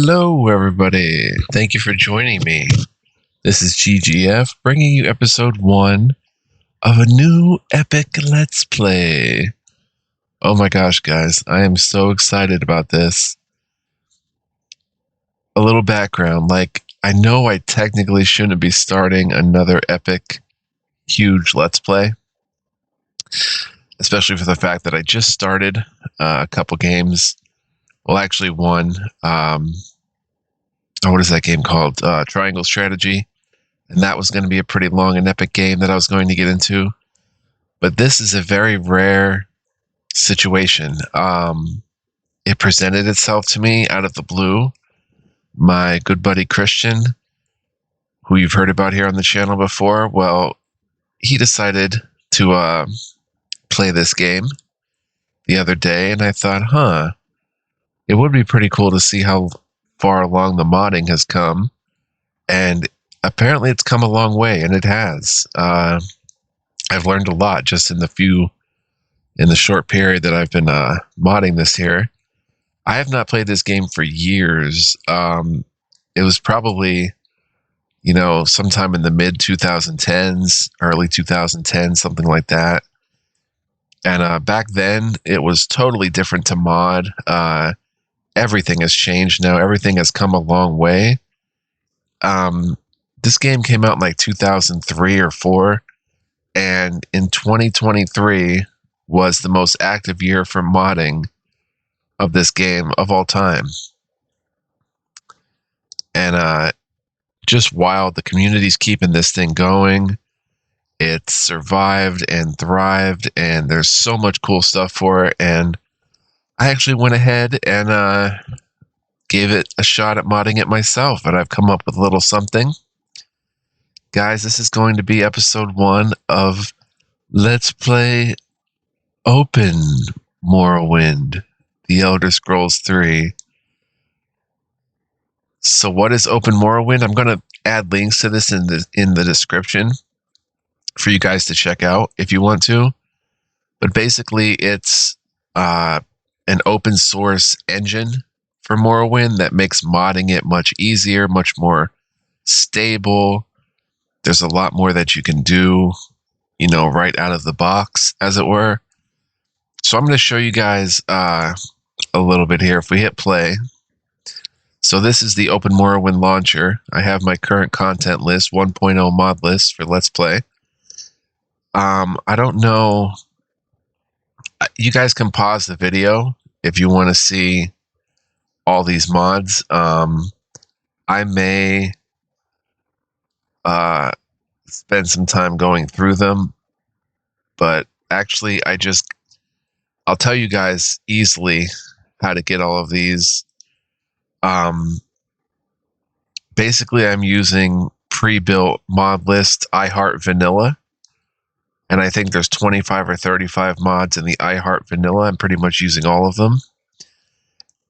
Hello, everybody. Thank you for joining me. This is GGF bringing you episode 1 of a new epic Let's Play. Oh my gosh, guys. I am so excited about this. A little background. I know I technically shouldn't be starting another epic, huge Let's Play. Especially for the fact that I just started a couple games. Well, actually one. What is that game called? Triangle Strategy. And that was going to be a pretty long and epic game that I was going to get into. But this is a very rare situation. It presented itself to me out of the blue. My good buddy Christian, who you've heard about here on the channel before, well, he decided to play this game the other day. And I thought, it would be pretty cool to see how far along the modding has come, and apparently it's come a long way, and it has. I've learned a lot just in the short period that I've been modding this here. I have not played this game for years. It was probably, sometime in the mid 2010s, early 2010s, something like that. And back then it was totally different to mod. Everything has changed now. Everything has come a long way. This game came out in 2003 or 4, and in 2023 was the most active year for modding of this game of all time. And just wild. The community's keeping this thing going. It's survived and thrived, and there's so much cool stuff for it. And I actually went ahead and gave it a shot at modding it myself, and I've come up with a little something. Guys, this is going to be episode 1 of Let's Play Open Morrowind, The Elder Scrolls 3. So what is Open Morrowind? I'm going to add links to this in the description for you guys to check out if you want to. But basically, it's an open source engine for Morrowind that makes modding it much easier, much more stable. There's a lot more that you can do, right out of the box, as it were. So I'm going to show you guys a little bit here. If we hit play. So this is the Open Morrowind launcher. I have my current content list, 1.0 mod list for Let's Play. I don't know. You guys can pause the video if you want to see all these mods. I may spend some time going through them, but actually I'll tell you guys easily how to get all of these. Basically, I'm using pre-built mod list iHeart Vanilla. And I think there's 25 or 35 mods in the iHeart Vanilla. I'm pretty much using all of them.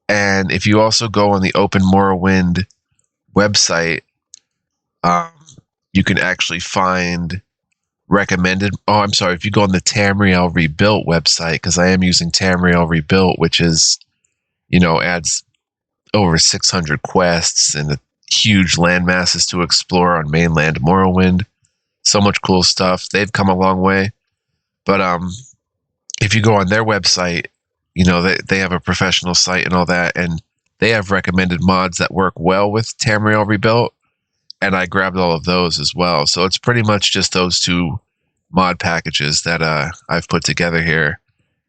And if you also go on the Open Morrowind website, you can actually find recommended. Oh, I'm sorry. If you go on the Tamriel Rebuilt website, because I am using Tamriel Rebuilt, which is, adds over 600 quests and huge land masses to explore on mainland Morrowind. So much cool stuff. They've come a long way. But if you go on their website, they have a professional site and all that, and they have recommended mods that work well with Tamriel Rebuilt, and I grabbed all of those as well. So it's pretty much just those two mod packages that I've put together here,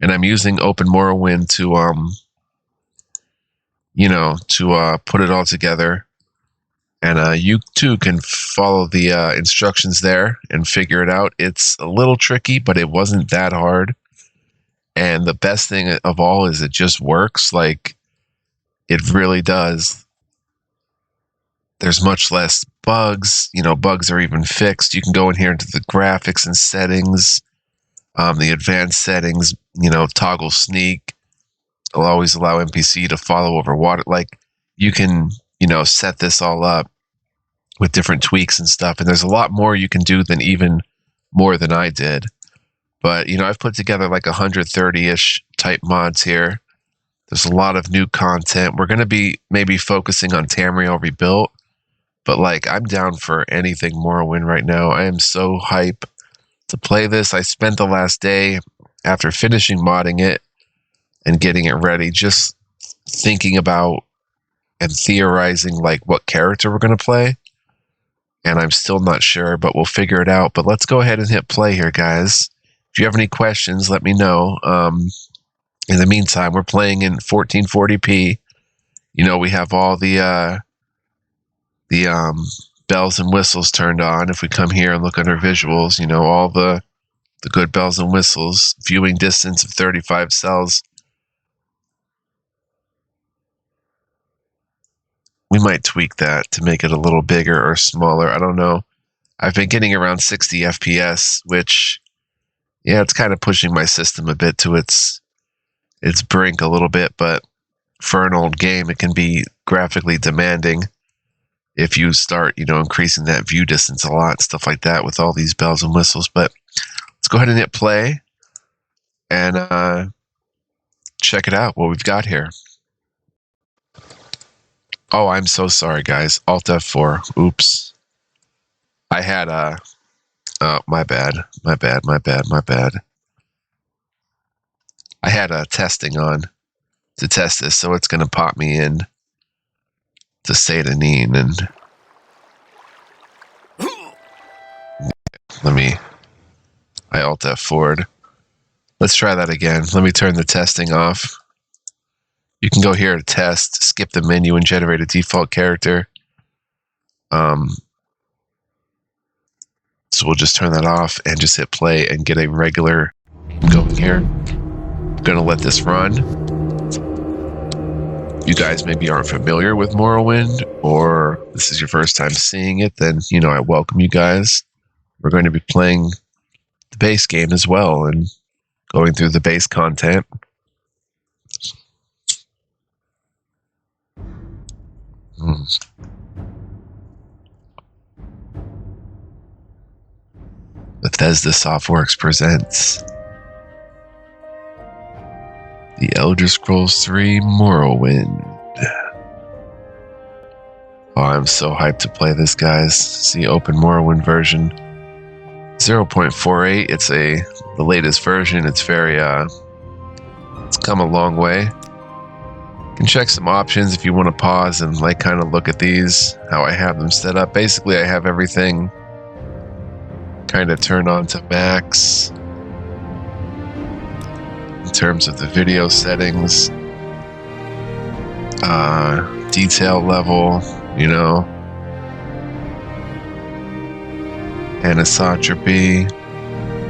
and I'm using Open Morrowind to put it all together. And you too can follow the instructions there and figure it out. It's a little tricky, but it wasn't that hard. And the best thing of all is it just works. It really does. There's much less bugs. Bugs are even fixed. You can go in here into the graphics and settings, the advanced settings, toggle sneak. It'll always allow NPC to follow over water. You can, set this all up with different tweaks and stuff. And there's a lot more you can do than even more than I did. But, I've put together 130-ish type mods here. There's a lot of new content. We're going to be maybe focusing on Tamriel Rebuilt, but like I'm down for anything Morrowind right now. I am so hype to play this. I spent the last day after finishing modding it and getting it ready, just thinking about and theorizing like what character we're going to play. And I'm still not sure, but we'll figure it out. But let's go ahead and hit play here, guys. If you have any questions, let me know. In the meantime, we're playing in 1440p. You know, we have all the bells and whistles turned on. If we come here and look under visuals, you know, all the good bells and whistles. Viewing distance of 35 cells. We might tweak that to make it a little bigger or smaller. I don't know. I've been getting around 60 FPS, which, yeah, it's kind of pushing my system a bit to its brink a little bit, but for an old game, it can be graphically demanding if you start, you know, increasing that view distance a lot, stuff like that with all these bells and whistles. But let's go ahead and hit play and check it out, what we've got here. Oh, I'm so sorry, guys. Alt F4. Oops. I had my bad. I had testing on to test this, so it's going to pop me in to Satanine, and I Alt F4'd. Let's try that again. Let me turn the testing off. You can go here to test, skip the menu, and generate a default character. So we'll just turn that off and just hit play and get a regular going here. I'm going to let this run. You guys maybe aren't familiar with Morrowind, or this is your first time seeing it, then, you know, I welcome you guys. We're going to be playing the base game as well and going through the base content. Bethesda Softworks presents The Elder Scrolls 3 Morrowind. Oh, I'm so hyped to play this, guys. It's the open Morrowind version 0.48. It's the latest version. It's very it's come a long way. You can check some options if you want to pause and like kind of look at these, how I have them set up. Basically, I have everything kind of turned on to max in terms of the video settings, detail level, you know, anisotropy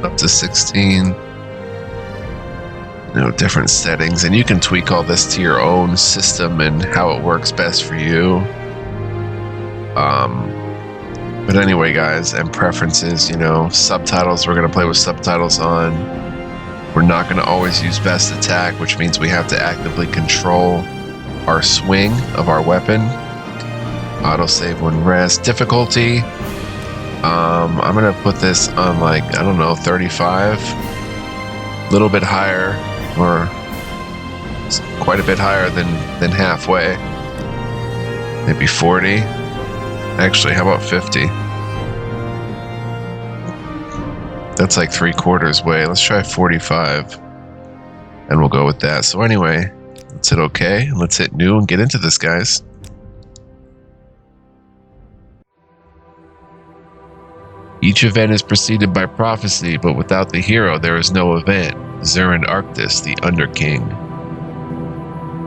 up to 16, you know, different settings, and you can tweak all this to your own system and how it works best for you. But anyway, guys, and preferences, you know, subtitles, we're going to play with subtitles on. We're not going to always use best attack, which means we have to actively control our swing of our weapon. Autosave when rest. Difficulty, I'm going to put this on, like, I don't know, 35. A little bit higher, or quite a bit higher than halfway. Maybe 40. Actually, how about 50? That's like 3/4 way. Let's try 45. And we'll go with that. So anyway, let's hit OK. Let's hit new and get into this, guys. Each event is preceded by prophecy, but without the hero, there is no event. Zurin Arctis, the Underking.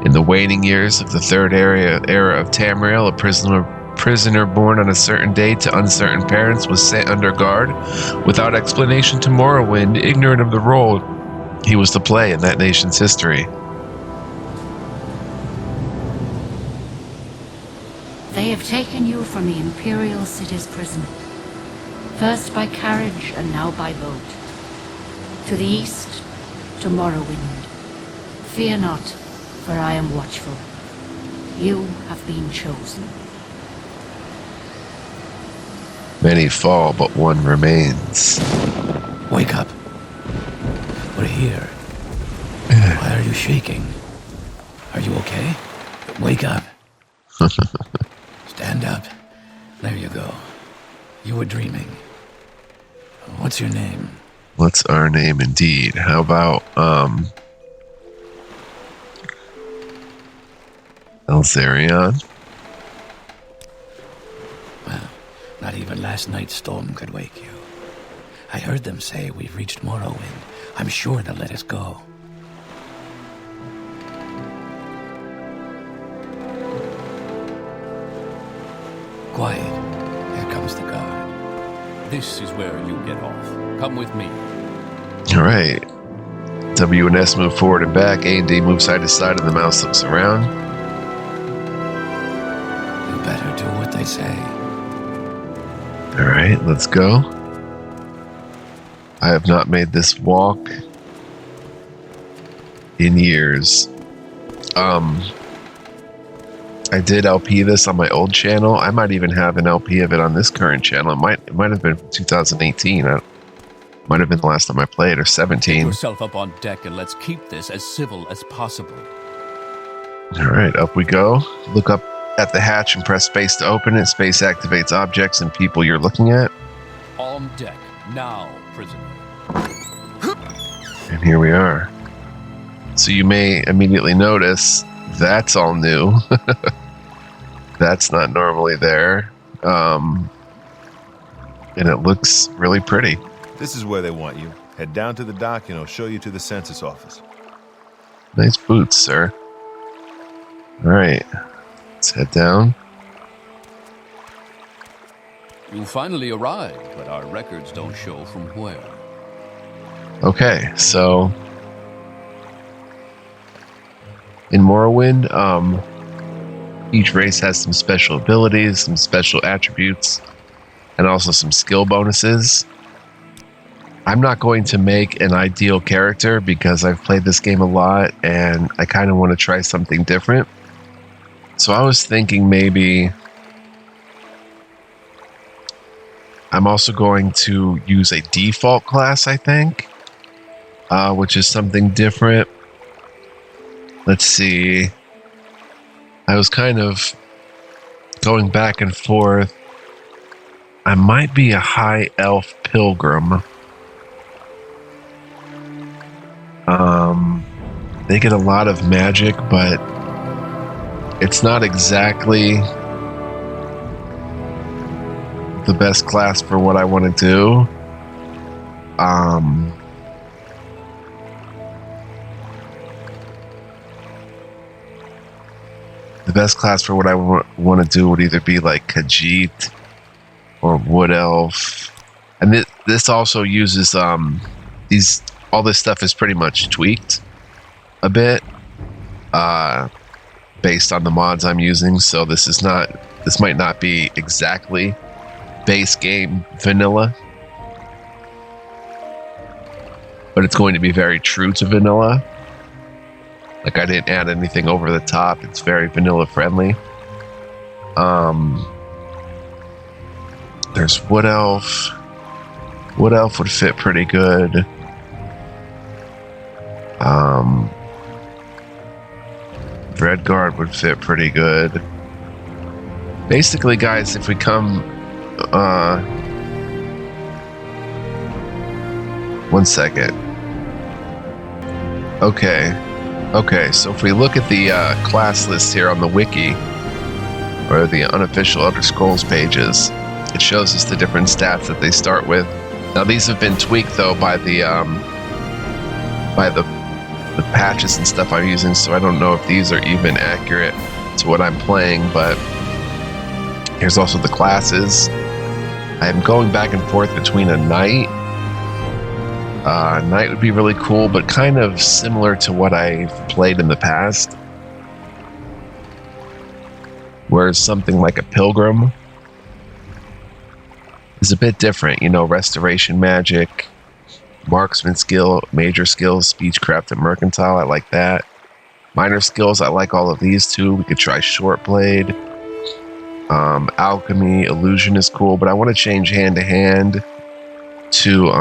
In the waning years of the third era of Tamriel, a prisoner born on a certain day to uncertain parents was sent under guard without explanation to Morrowind, ignorant of the role he was to play in that nation's history. They have taken you from the Imperial City's prison, first by carriage and now by boat. To the east, to Morrowind. Fear not, for I am watchful. You have been chosen. Many fall, but one remains. Wake up. We're here. Why are you shaking? Are you okay? Wake up. Stand up. There you go. You were dreaming. What's your name? What's our name indeed? How about, Elzarion? Well, not even last night's storm could wake you. I heard them say we've reached Morrowind. I'm sure they'll let us go. Quiet. Here comes the guard. This is where you get off. Come with me. All right. W and S move forward and back. A and D move side to side, and the mouse looks around. You better do what they say. All right, let's go. I have not made this walk in years. I did LP this on my old channel. I might even have an LP of it on this current channel. It might have been 2018. Might have been the last time I played, or Get 17. yourself up on deck and let's keep this as civil as possible. All right, up we go. Look up at the hatch and press space to open it. Space activates objects and people you're looking at. On deck, now, prisoner. And here we are. So you may immediately notice that's all new. That's not normally there. And it looks really pretty. This is where they want you. Head down to the dock and I'll show you to the census office. Nice boots, sir. All right, let's head down. You finally arrived, but our records don't show from where. Okay, so in Morrowind, each race has some special abilities, some special attributes, and also some skill bonuses. I'm not going to make an ideal character because I've played this game a lot and I kind of want to try something different. So I was thinking maybe I'm also going to use a default class, I think, which is something different. Let's see. I was kind of going back and forth. I might be a high elf pilgrim. They get a lot of magic, but it's not exactly the best class for what I want to do. The best class for what I want to do would either be like Khajiit or Wood Elf. And this also uses all this stuff is pretty much tweaked a bit based on the mods I'm using, so this might not be exactly base game vanilla, but it's going to be very true to vanilla. Like, I didn't add anything over the top. It's very vanilla friendly. There's Wood Elf. Wood Elf would fit pretty good. Redguard would fit pretty good. Basically, guys, if we come... one second. Okay, so if we look at the class list here on the wiki, or the unofficial Elder Scrolls pages, it shows us the different stats that they start with. Now, these have been tweaked, though, by the patches and stuff I'm using, so I don't know if these are even accurate to what I'm playing, but here's also the classes. I'm going back and forth between a knight. Knight would be really cool, but kind of similar to what I've played in the past. Whereas something like a pilgrim is a bit different, restoration magic, marksman skill, major skills, speechcraft, and mercantile. I like that. Minor skills, I like all of these too. We could try short blade. Alchemy, illusion is cool, but I want to change hand to hand to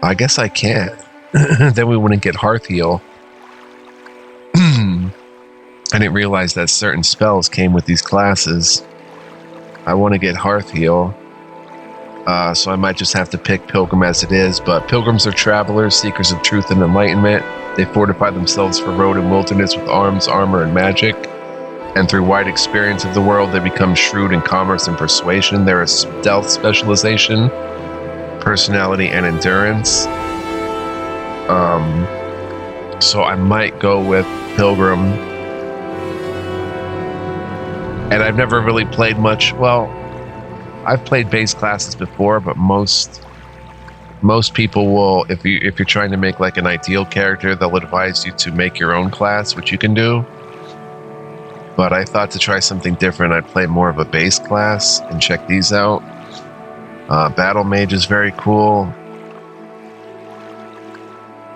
I guess I can't. Then we wouldn't get Hearth Heal. I didn't realize that certain spells came with these classes. I want to get Hearth Heal. So I might just have to pick Pilgrim as it is. But Pilgrims are travelers, seekers of truth and enlightenment. They fortify themselves for road and wilderness with arms, armor, and magic. And through wide experience of the world, they become shrewd in commerce and persuasion. They're a stealth specialization, personality, and endurance. So I might go with Pilgrim. And I've never really played much. Well, I've played base classes before, but most people will, if you're trying to make like an ideal character, they'll advise you to make your own class, which you can do. But I thought to try something different, I'd play more of a base class and check these out. Battle Mage is very cool.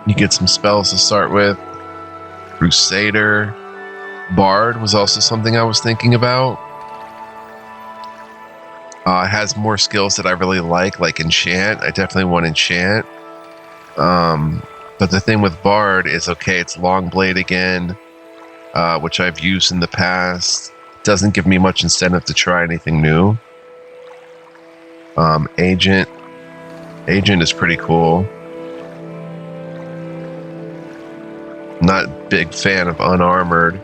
You get some spells to start with. Crusader. Bard was also something I was thinking about. It has more skills that I really like Enchant. I definitely want Enchant. But the thing with Bard is, okay, it's Long Blade again, which I've used in the past. Doesn't give me much incentive to try anything new. Agent is pretty cool. Not big fan of Unarmored.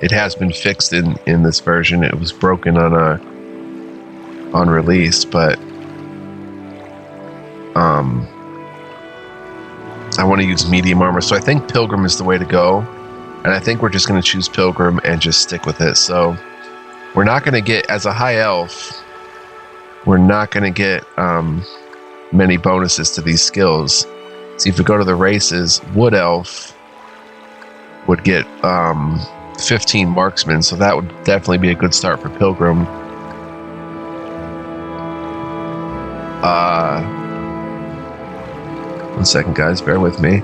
It has been fixed in this version. It was broken on release, but I want to use medium armor, so I think Pilgrim is the way to go, and I think we're just going to choose Pilgrim and just stick with it. So we're not going to get, as a high elf, we're not going to get many bonuses to these skills. See, if we go to the races, Wood Elf would get 15 marksmen, so that would definitely be a good start for Pilgrim. One second, guys, bear with me.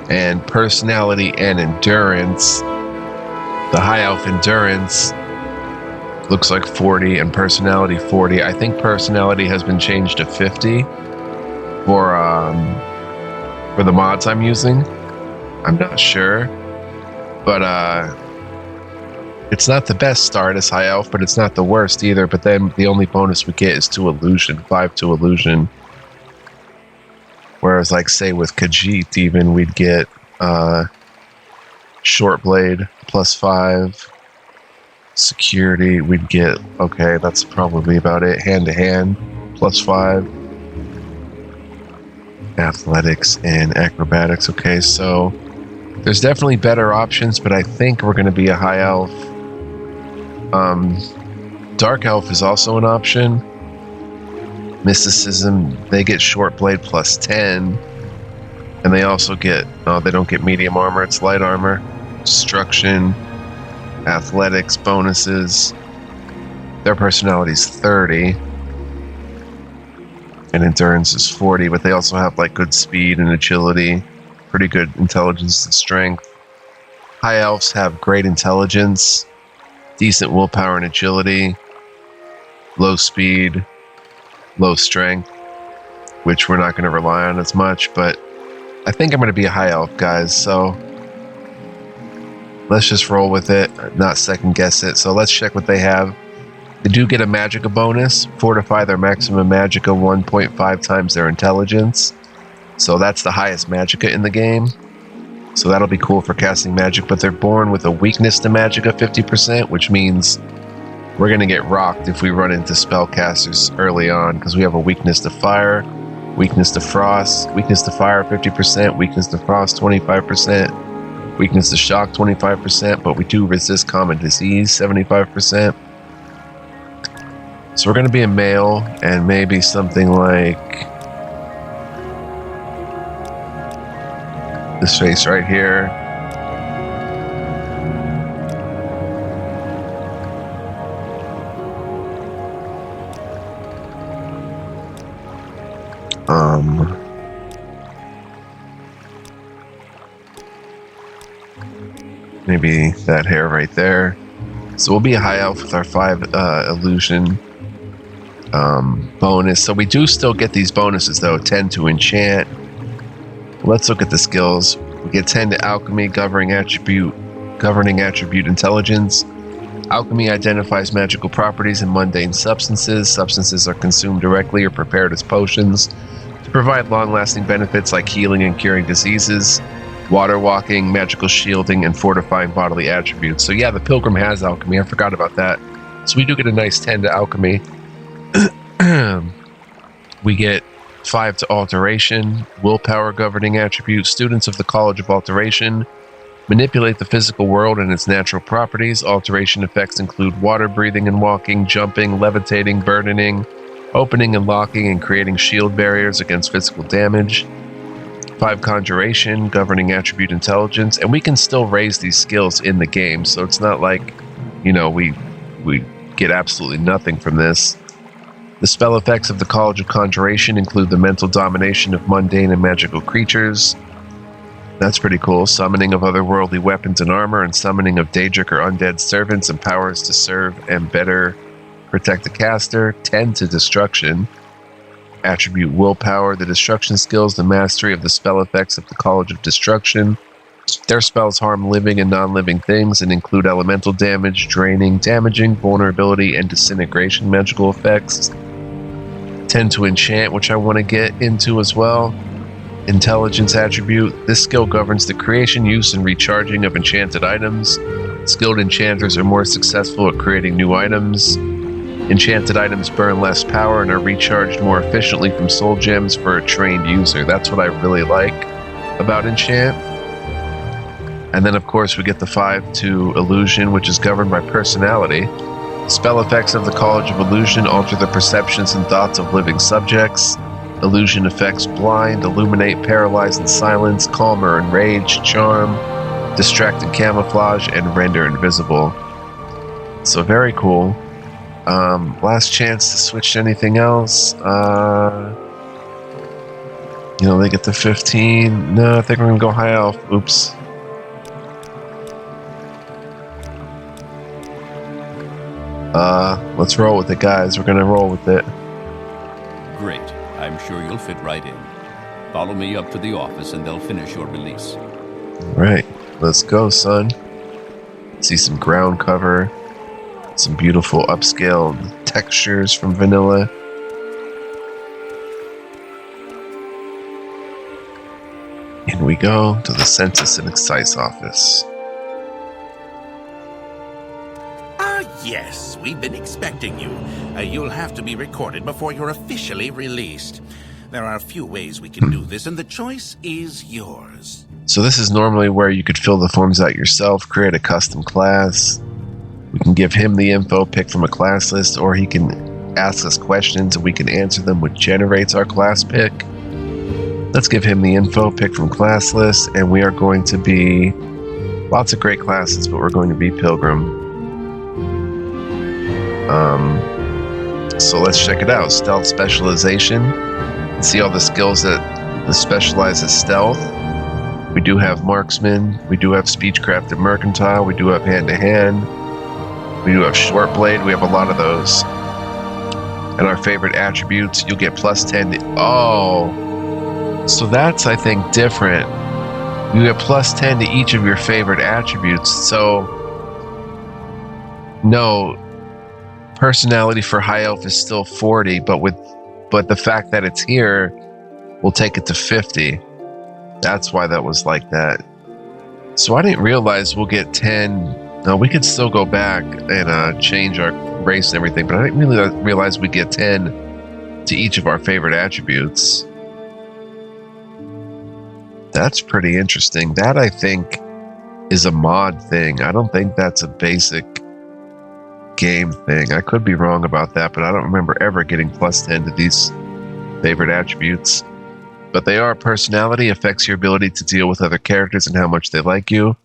And personality and endurance. The high elf endurance looks like 40 and personality 40. I think personality has been changed to 50 for the mods I'm using. I'm not sure, but it's not the best start as high elf, but it's not the worst either. But then the only bonus we get is to illusion, 5 to illusion. Whereas, like, say with Khajiit, even we'd get short blade +5, security we'd get, okay, that's probably about it. Hand to hand +5, athletics and acrobatics. Okay, so there's definitely better options, but I think we're going to be a high elf. Dark elf is also an option. Mysticism, they get short blade +10, and they also get, they don't get medium armor, it's light armor. Destruction, athletics, bonuses. Their personality is 30, and endurance is 40, but they also have like good speed and agility, pretty good intelligence and strength. High elves have great intelligence, decent willpower and agility, low speed, low strength, which we're not going to rely on as much, but I think I'm going to be a high elf, guys, so let's just roll with it, not second guess it. So let's check what they have. They do get a magicka bonus, fortify their maximum magicka 1.5 times their intelligence, so that's the highest magicka in the game, so that'll be cool for casting magic. But they're born with a weakness to magicka 50%, which means we're going to get rocked if we run into spellcasters early on, because we have a weakness to fire, weakness to frost, weakness to fire 50%, weakness to frost 25%, weakness to shock 25%, but we do resist common disease 75%. So we're going to be a male, and maybe something like this face right here. Maybe that hair right there. So we'll be a high elf with our 5 illusion bonus. So we do still get these bonuses though. 10 to enchant, Let's look at the skills. We get 10 to alchemy, governing attribute intelligence. Alchemy identifies magical properties in mundane substances. Substances are consumed directly or prepared as potions to provide long-lasting benefits like healing and curing diseases, water walking, magical shielding, and fortifying bodily attributes. So yeah, the Pilgrim has alchemy. I forgot about that. So we do get a nice 10 to alchemy. We get 5 to alteration, willpower governing attribute. Students of the College of Alteration manipulate the physical world and its natural properties. Alteration effects include water breathing and walking, jumping, levitating, burdening, opening and locking, and creating shield barriers against physical damage. 5 conjuration, governing attribute intelligence, and we can still raise these skills in the game, so it's not like, you know, we get absolutely nothing from this. The spell effects of the College of Conjuration include the mental domination of mundane and magical creatures. That's pretty cool. Summoning of otherworldly weapons and armor, and summoning of Daedric or undead servants and powers to serve and better protect the caster. 10 to destruction. Attribute willpower. The destruction skills, the mastery of the spell effects of the College of Destruction. Their spells harm living and non-living things and include elemental damage, draining, damaging, vulnerability, and disintegration magical effects. 10 to enchant, which I want to get into as well. Intelligence attribute. This skill governs the creation, use, and recharging of enchanted items. Skilled enchanters are more successful at creating new items. Enchanted items burn less power and are recharged more efficiently from soul gems for a trained user. That's what I really like about enchant. And then, of course, we get the 5 to illusion, which is governed by personality. Spell effects of the College of Illusion alter the perceptions and thoughts of living subjects. Illusion effects blind, illuminate, paralyze, and silence, calm or enrage, charm, distract and camouflage, and render invisible. So very cool. Last chance to switch to anything else. You know, they get the 15. No, I think we're gonna go high elf. Oops. Let's roll with it, guys. We're gonna roll with it. Great. I'm sure you'll fit right in. Follow me up to the office and they'll finish your release. All right, let's go, son. See some ground cover, some beautiful upscaled textures from vanilla. In we go to the Census and Excise office. Yes, we've been expecting you. You'll have to be recorded before you're officially released. There are a few ways we can do this, and the choice is yours. So this is normally where you could fill the forms out yourself, create a custom class. We can give him the info, pick from a class list, or he can ask us questions and we can answer them, which generates our class pick. Let's give him the info, pick from class list, and we are going to be lots of great classes, but we're going to be Pilgrim. So let's check it out. Stealth specialization. See all the skills that specialize as stealth. We do have marksman. We do have speechcraft and mercantile. We do have hand-to-hand. We do have short blade. We have a lot of those. And our favorite attributes, you'll get plus 10 to... Oh! So that's, I think, different. You get plus 10 to each of your favorite attributes. So... No... Personality for High Elf is still 40, but the fact that it's here, we'll take it to 50. That's why that was like that. So I didn't realize we'll get 10. No, we could still go back and change our race and everything, but I didn't really realize we get 10 to each of our favorite attributes. That's pretty interesting. That, I think, is a mod thing. I don't think that's a basic game thing. I could be wrong about that, but I don't remember ever getting plus 10 to these favorite attributes. But they are personality affects your ability to deal with other characters and how much they like you.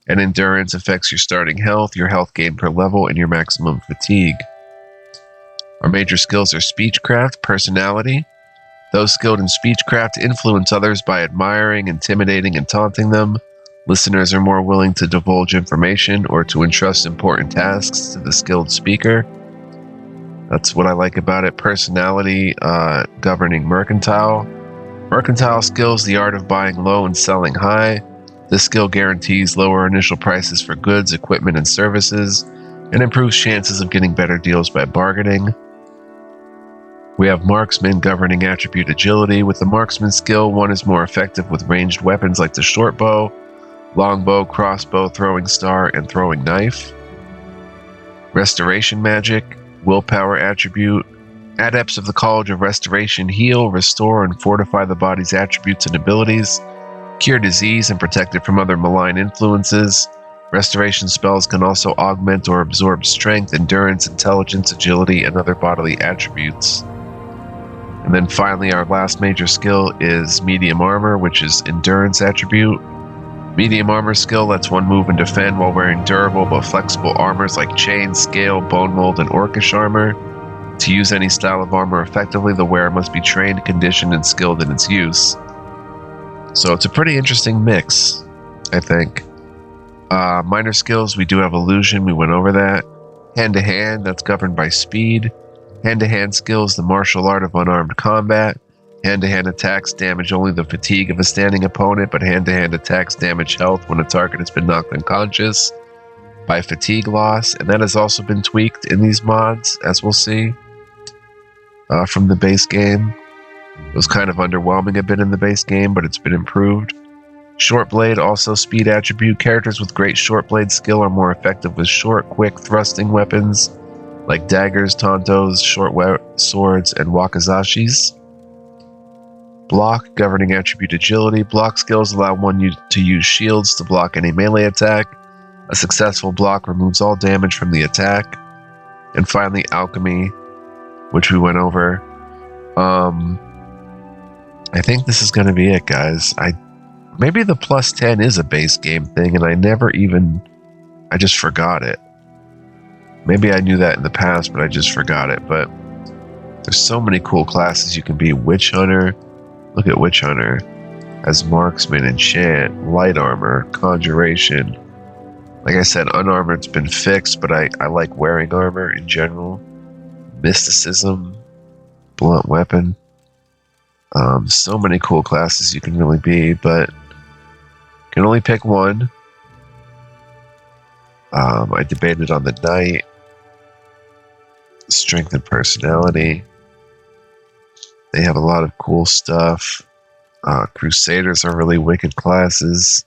And endurance affects your starting health, your health gain per level, and your maximum fatigue. Our major skills are speechcraft, personality. Those skilled in speechcraft influence others by admiring, intimidating, and taunting them. Listeners are more willing to divulge information or to entrust important tasks to the skilled speaker. That's what I like about it. Personality, governing mercantile. Mercantile skills, the art of buying low and selling high. This skill guarantees lower initial prices for goods, equipment, and services, and improves chances of getting better deals by bargaining. We have Marksman, governing attribute agility. With the Marksman skill, one is more effective with ranged weapons like the short bow, longbow, crossbow, throwing star, and throwing knife. Restoration magic, willpower attribute. Adepts of the College of Restoration heal, restore, and fortify the body's attributes and abilities, cure disease, and protect it from other malign influences. Restoration spells can also augment or absorb strength, endurance, intelligence, agility, and other bodily attributes. And then finally, our last major skill is medium armor, which is endurance attribute. Medium armor skill lets one move and defend while wearing durable but flexible armors like chain, scale, bone mold, and orcish armor. To use any style of armor effectively, the wearer must be trained, conditioned, and skilled in its use. So it's a pretty interesting mix, I think. Minor skills, we do have illusion, we went over that. Hand-to-hand, that's governed by speed. Hand-to-hand skills, the martial art of unarmed combat. Hand-to-hand attacks damage only the fatigue of a standing opponent, but hand-to-hand attacks damage health when a target has been knocked unconscious by fatigue loss, and that has also been tweaked in these mods, as we'll see, from the base game. It was kind of underwhelming a bit in the base game, but it's been improved. Short blade, also speed attribute. Characters with great short blade skill are more effective with short, quick thrusting weapons like daggers, tontos, short swords, and wakazashis. Block, governing attribute agility. Block skills allow one to use shields to block any melee attack. A successful block removes all damage from the attack. And finally, alchemy, which we went over. I think this is going to be it, guys. Maybe the plus 10 is a base game thing, and I just forgot it. Maybe I knew that in the past, but I just forgot it. But there's so many cool classes you can be. Witch Hunter. Look at Witch Hunter as marksman, enchant, light armor, conjuration. Like I said, unarmored's been fixed, but I like wearing armor in general. Mysticism, blunt weapon. So many cool classes you can really be, but you can only pick one. I debated on the knight, strength and personality. They have a lot of cool stuff. Crusaders are really wicked classes.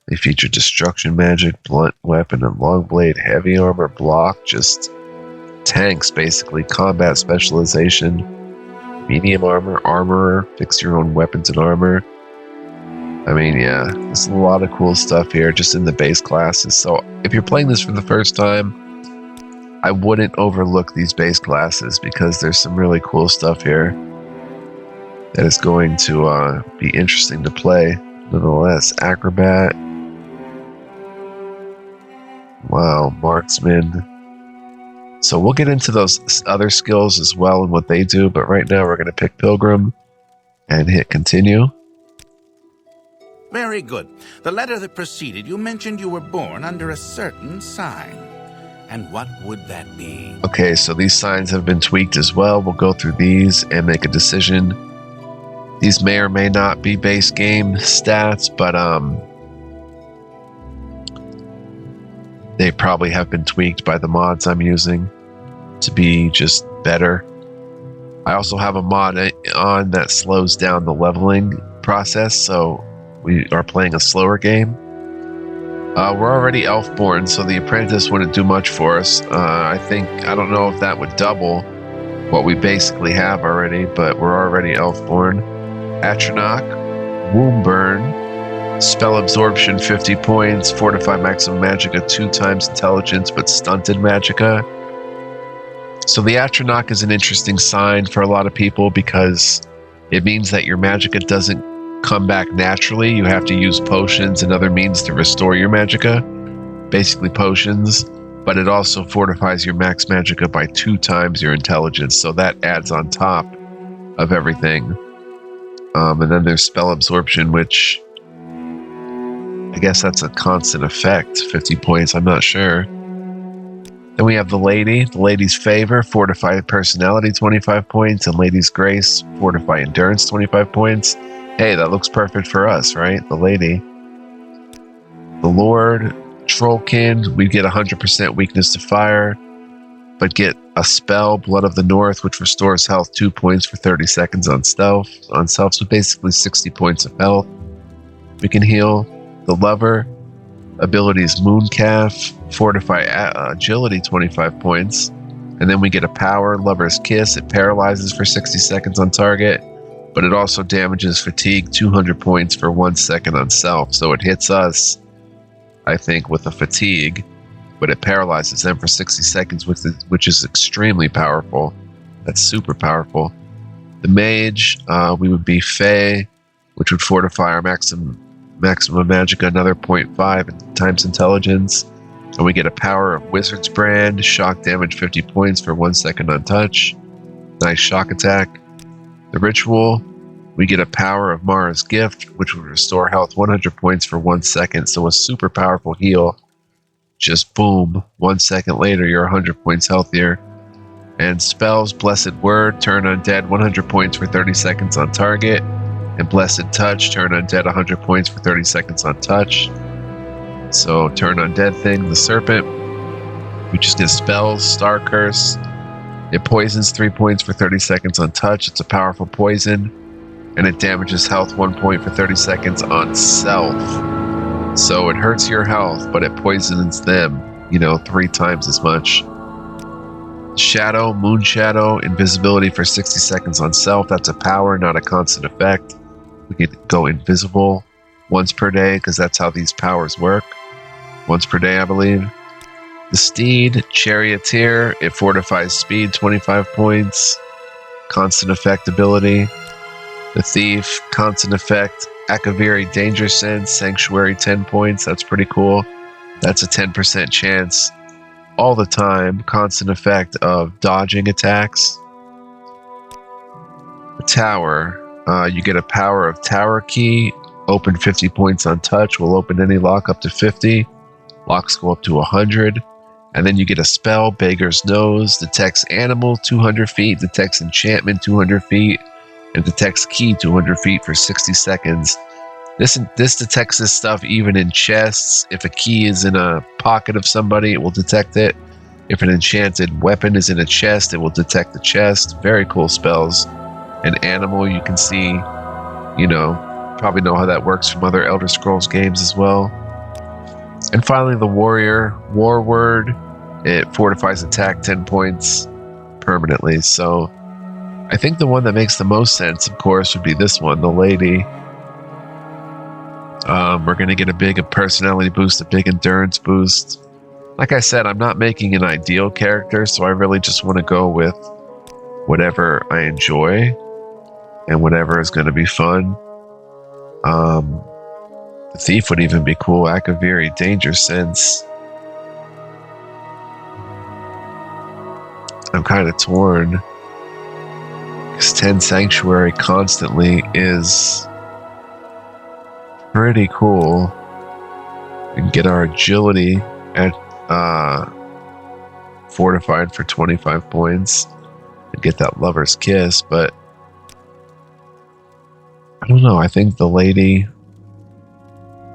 They feature destruction magic, blunt weapon, and long blade, heavy armor, block, just tanks basically, combat specialization, medium armor, armorer, fix your own weapons and armor. I mean, yeah, there's a lot of cool stuff here just in the base classes. So if you're playing this for the first time, I wouldn't overlook these base classes because there's some really cool stuff here that is going to be interesting to play. Nonetheless, acrobat. Wow, marksman. So we'll get into those other skills as well and what they do, but right now we're going to pick Pilgrim and hit continue. Very good. The letter that preceded, you mentioned you were born under a certain sign. And what would that be? Okay, so these signs have been tweaked as well. We'll go through these and make a decision. These may or may not be base game stats, but they probably have been tweaked by the mods I'm using to be just better. I also have a mod on that slows down the leveling process, so we are playing a slower game. We're already Elfborn, so the apprentice wouldn't do much for us. I don't know if that would double what we basically have already, but we're already Elfborn. Atronach, Womb Burn, Spell Absorption 50 points, Fortify Maximum Magicka 2 times Intelligence, but Stunted Magicka. So the Atronach is an interesting sign for a lot of people because it means that your Magicka doesn't come back naturally. You have to use potions and other means to restore your Magicka, basically potions, but it also fortifies your max Magicka by 2 times your intelligence, so that adds on top of everything. And then there's spell absorption, which I guess that's a constant effect, 50 points, I'm not sure. Then we have the Lady. The Lady's Favor, Fortify Personality, 25 points. And Lady's Grace, Fortify Endurance, 25 points. Hey, that looks perfect for us, right? The Lady. The Lord, Trollkin, we get 100% weakness to fire, but get a spell, Blood of the North, which restores health 2 points for 30 seconds on stealth. So basically 60 points of health. We can heal. The Lover, abilities Mooncalf, Fortify Agility, 25 points. And then we get a power, Lover's Kiss. It paralyzes for 60 seconds on target, but it also damages Fatigue 200 points for 1 second on self. So it hits us, I think, with a Fatigue, but it paralyzes them for 60 seconds, which is extremely powerful. That's super powerful. The Mage, we would be Fey, which would fortify our maximum magic another 0.5 times intelligence. And we get a power of Wizard's Brand, shock damage 50 points for 1 second on touch. Nice shock attack. The Ritual, we get a power of Mara's Gift, which would restore health 100 points for 1 second. So a super powerful heal. Just boom, 1 second later, you're 100 points healthier. And Spells, Blessed Word, turn undead 100 points for 30 seconds on target. And Blessed Touch, turn undead 100 points for 30 seconds on touch. So turn undead thing, the Serpent, we just get Spells, Star Curse. It poisons 3 points for 30 seconds on touch. It's a powerful poison. And it damages health 1 point for 30 seconds on self. So it hurts your health, but it poisons them, 3 times as much. Shadow, Moon Shadow, invisibility for 60 seconds on self. That's a power, not a constant effect. We could go invisible once per day, because that's how these powers work. Once per day, I believe. The Steed, Charioteer, it fortifies speed 25 points. Constant effect ability. The Thief, constant effect. Akaviri, Danger Sense, Sanctuary 10 points. That's pretty cool. That's a 10% chance all the time. Constant effect of dodging attacks. The Tower, you get a power of Tower Key. Open 50 points on touch. Will open any lock up to 50. Locks go up to 100. And then you get a spell, Beggar's Nose. Detects animal 200 feet. Detects enchantment 200 feet. And detects key 200 feet for 60 seconds. This detects this stuff even in chests. If a key is in a pocket of somebody, it will detect it. If an enchanted weapon is in a chest, it will detect the chest. Very cool spells. An animal, you can see, probably know how that works from other Elder Scrolls games as well. And finally, the Warrior, War Word. It fortifies attack 10 points permanently. So I think the one that makes the most sense, of course, would be this one, the Lady. We're going to get a big personality boost, a big endurance boost. Like I said, I'm not making an ideal character, so I really just want to go with whatever I enjoy and whatever is going to be fun. The Thief would even be cool. Akaviri, Danger Sense. I'm kind of torn, because 10 Sanctuary constantly is pretty cool. We can get our agility at fortified for 25 points and get that Lover's Kiss, but I don't know. I think the Lady,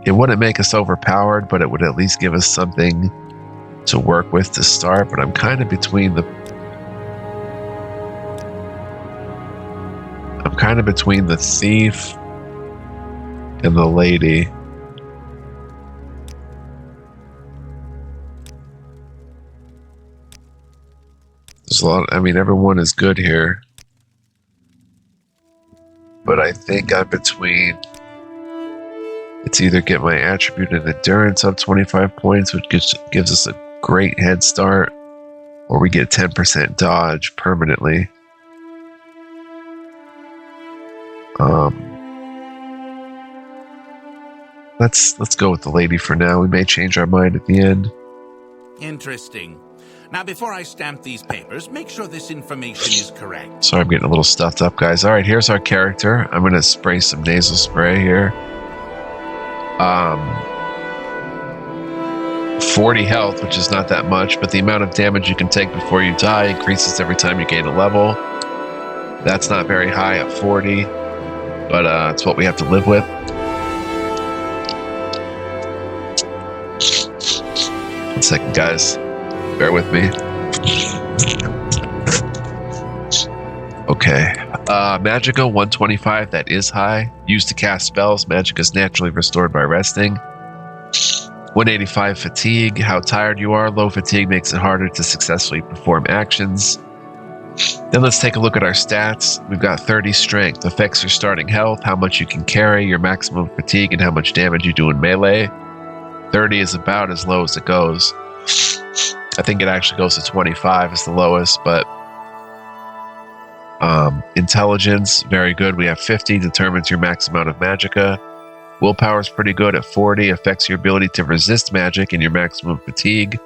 it wouldn't make us overpowered, but it would at least give us something to work with to start. But I'm kind of between the Thief and the Lady. There's a lot. Everyone is good here, but I think I'm between. It's either get my attribute and endurance up 25 points, which gives us a great head start, or we get 10% dodge permanently. Let's go with the Lady for now. We may change our mind at the end. Interesting. Now, before I stamp these papers, make sure this information is correct. Sorry, I'm getting a little stuffed up, guys. All right, here's our character. I'm going to spray some nasal spray here. 40 health, which is not that much, but the amount of damage you can take before you die increases every time you gain a level. That's not very high at 40, but it's what we have to live with. One second, guys. Bear with me. Okay. Magicka 125, that is high. Used to cast spells. Magicka is naturally restored by resting. 185 fatigue. How tired you are. Low fatigue makes it harder to successfully perform actions. Then let's take a look at our stats. We've got 30 strength. Affects your starting health, how much you can carry, your maximum fatigue, and how much damage you do in melee. 30 is about as low as it goes. I think it actually goes to 25 is the lowest, but intelligence, very good. We have 50, determines your max amount of magicka. Willpower is pretty good at 40, affects your ability to resist magic and your maximum fatigue.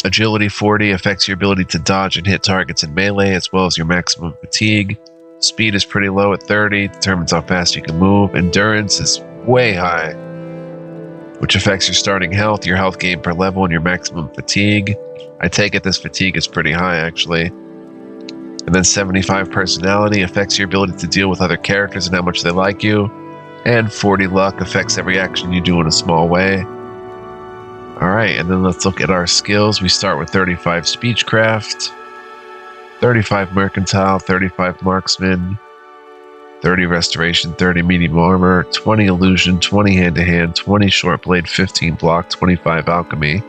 Agility 40 affects your ability to dodge and hit targets in melee as well as your maximum fatigue. Speed is pretty low at 30, determines how fast you can move. Endurance is way high, which affects your starting health, your health gain per level, and your maximum fatigue. I take it this fatigue is pretty high, actually. And then 75 personality affects your ability to deal with other characters and how much they like you. And 40 luck affects every action you do in a small way. Alright, and then let's look at our skills. We start with 35 speechcraft, 35 mercantile, 35 marksman, 30 restoration, 30 medium armor, 20 illusion, 20 hand-to-hand, 20 short blade, 15 block, 25 alchemy.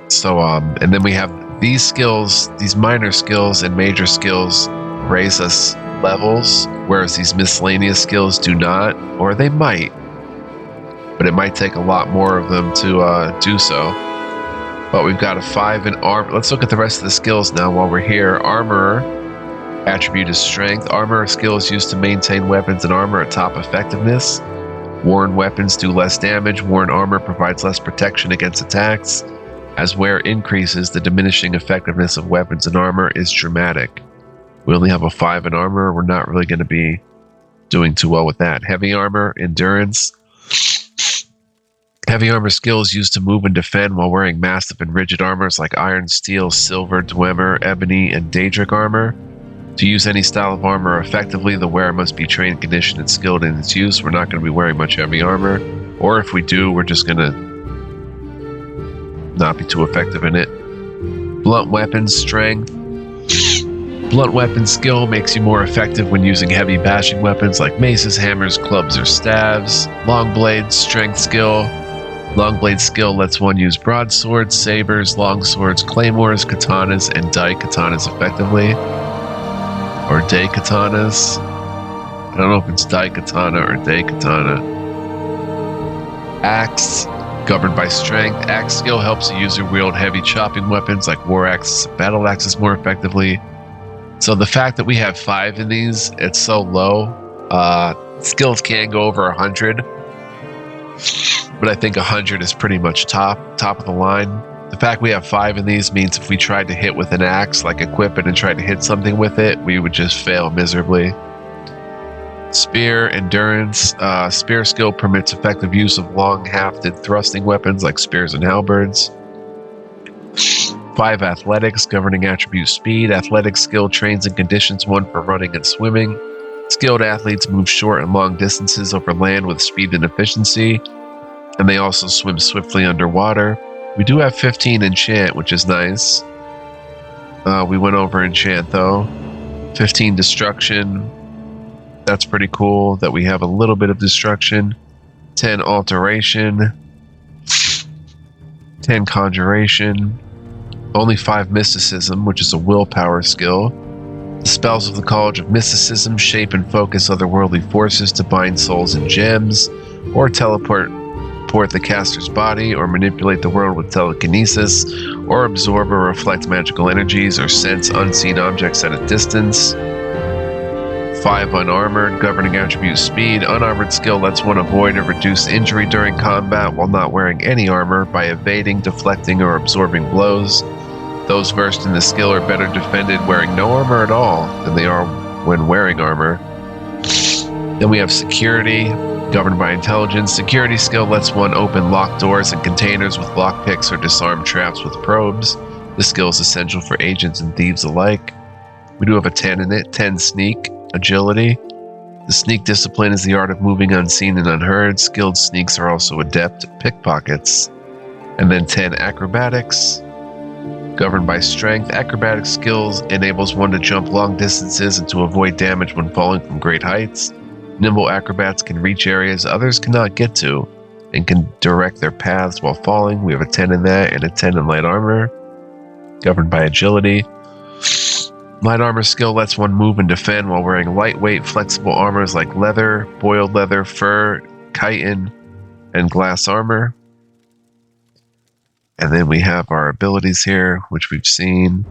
So, and then we have these skills, these minor skills and major skills raise us levels, whereas these miscellaneous skills do not, or they might, but it might take a lot more of them to do so. But we've got a 5 in armor. Let's look at the rest of the skills now while we're here. Armorer, attribute is strength. Armorer skill is used to maintain weapons and armor at top effectiveness. Worn weapons do less damage. Worn armor provides less protection against attacks. As wear increases, the diminishing effectiveness of weapons and armor is dramatic. We only have a 5 in armor. We're not really going to be doing too well with that. Heavy armor, endurance. Heavy armor skills used to move and defend while wearing massive and rigid armors like iron, steel, silver, dwemer, ebony, and daedric armor. To use any style of armor effectively, the wearer must be trained, conditioned, and skilled in its use. We're not going to be wearing much heavy armor, or if we do, we're just going to not be too effective in it. Blunt weapons, strength. Blunt weapon skill makes you more effective when using heavy bashing weapons like maces, hammers, clubs, or staves. Long blades, strength skill. Long blade skill lets one use broadswords, sabers, longswords, claymores, katanas, and dai katanas effectively. Or day katanas. I don't know if it's dai katana or day katana. Axe, governed by strength. Axe skill helps the user wield heavy chopping weapons like war axes and battle axes more effectively. So the fact that we have 5 in these, it's so low. Skills can go over 100. But I think 100 is pretty much top of the line. The fact we have 5 in these means if we tried to hit with an axe, like equip it and try to hit something with it, we would just fail miserably. Spear, endurance. Spear skill permits effective use of long-hafted thrusting weapons like spears and halberds. 5 athletics, governing attribute speed. Athletic skill trains and conditions one for running and swimming. Skilled athletes move short and long distances over land with speed and efficiency. And they also swim swiftly underwater. We do have 15 enchant, which is nice. We went over enchant though. 15 destruction. That's pretty cool that we have a little bit of destruction. 10 alteration. 10 conjuration. Only 5 mysticism, which is a willpower skill. The spells of the College of Mysticism shape and focus otherworldly forces to bind souls and gems, or teleport the caster's body, or manipulate the world with telekinesis, or absorb or reflect magical energies, or sense unseen objects at a distance. 5 unarmored, governing attribute speed. Unarmored skill lets one avoid or reduce injury during combat while not wearing any armor by evading, deflecting, or absorbing blows. Those versed in the skill are better defended wearing no armor at all than they are when wearing armor. Then we have security, governed by intelligence. Security skill lets one open locked doors and containers with lockpicks or disarm traps with probes. This skill is essential for agents and thieves alike. We do have a 10 in it. 10 sneak, agility. The sneak discipline is the art of moving unseen and unheard. Skilled sneaks are also adept pickpockets. And then 10 acrobatics, governed by strength. Acrobatic skills enables one to jump long distances and to avoid damage when falling from great heights. Nimble acrobats can reach areas others cannot get to and can direct their paths while falling. We have a 10 in that and a 10 in light armor, governed by agility. Light armor skill lets one move and defend while wearing lightweight, flexible armors like leather, boiled leather, fur, chitin, and glass armor. And then we have our abilities here, which we've seen.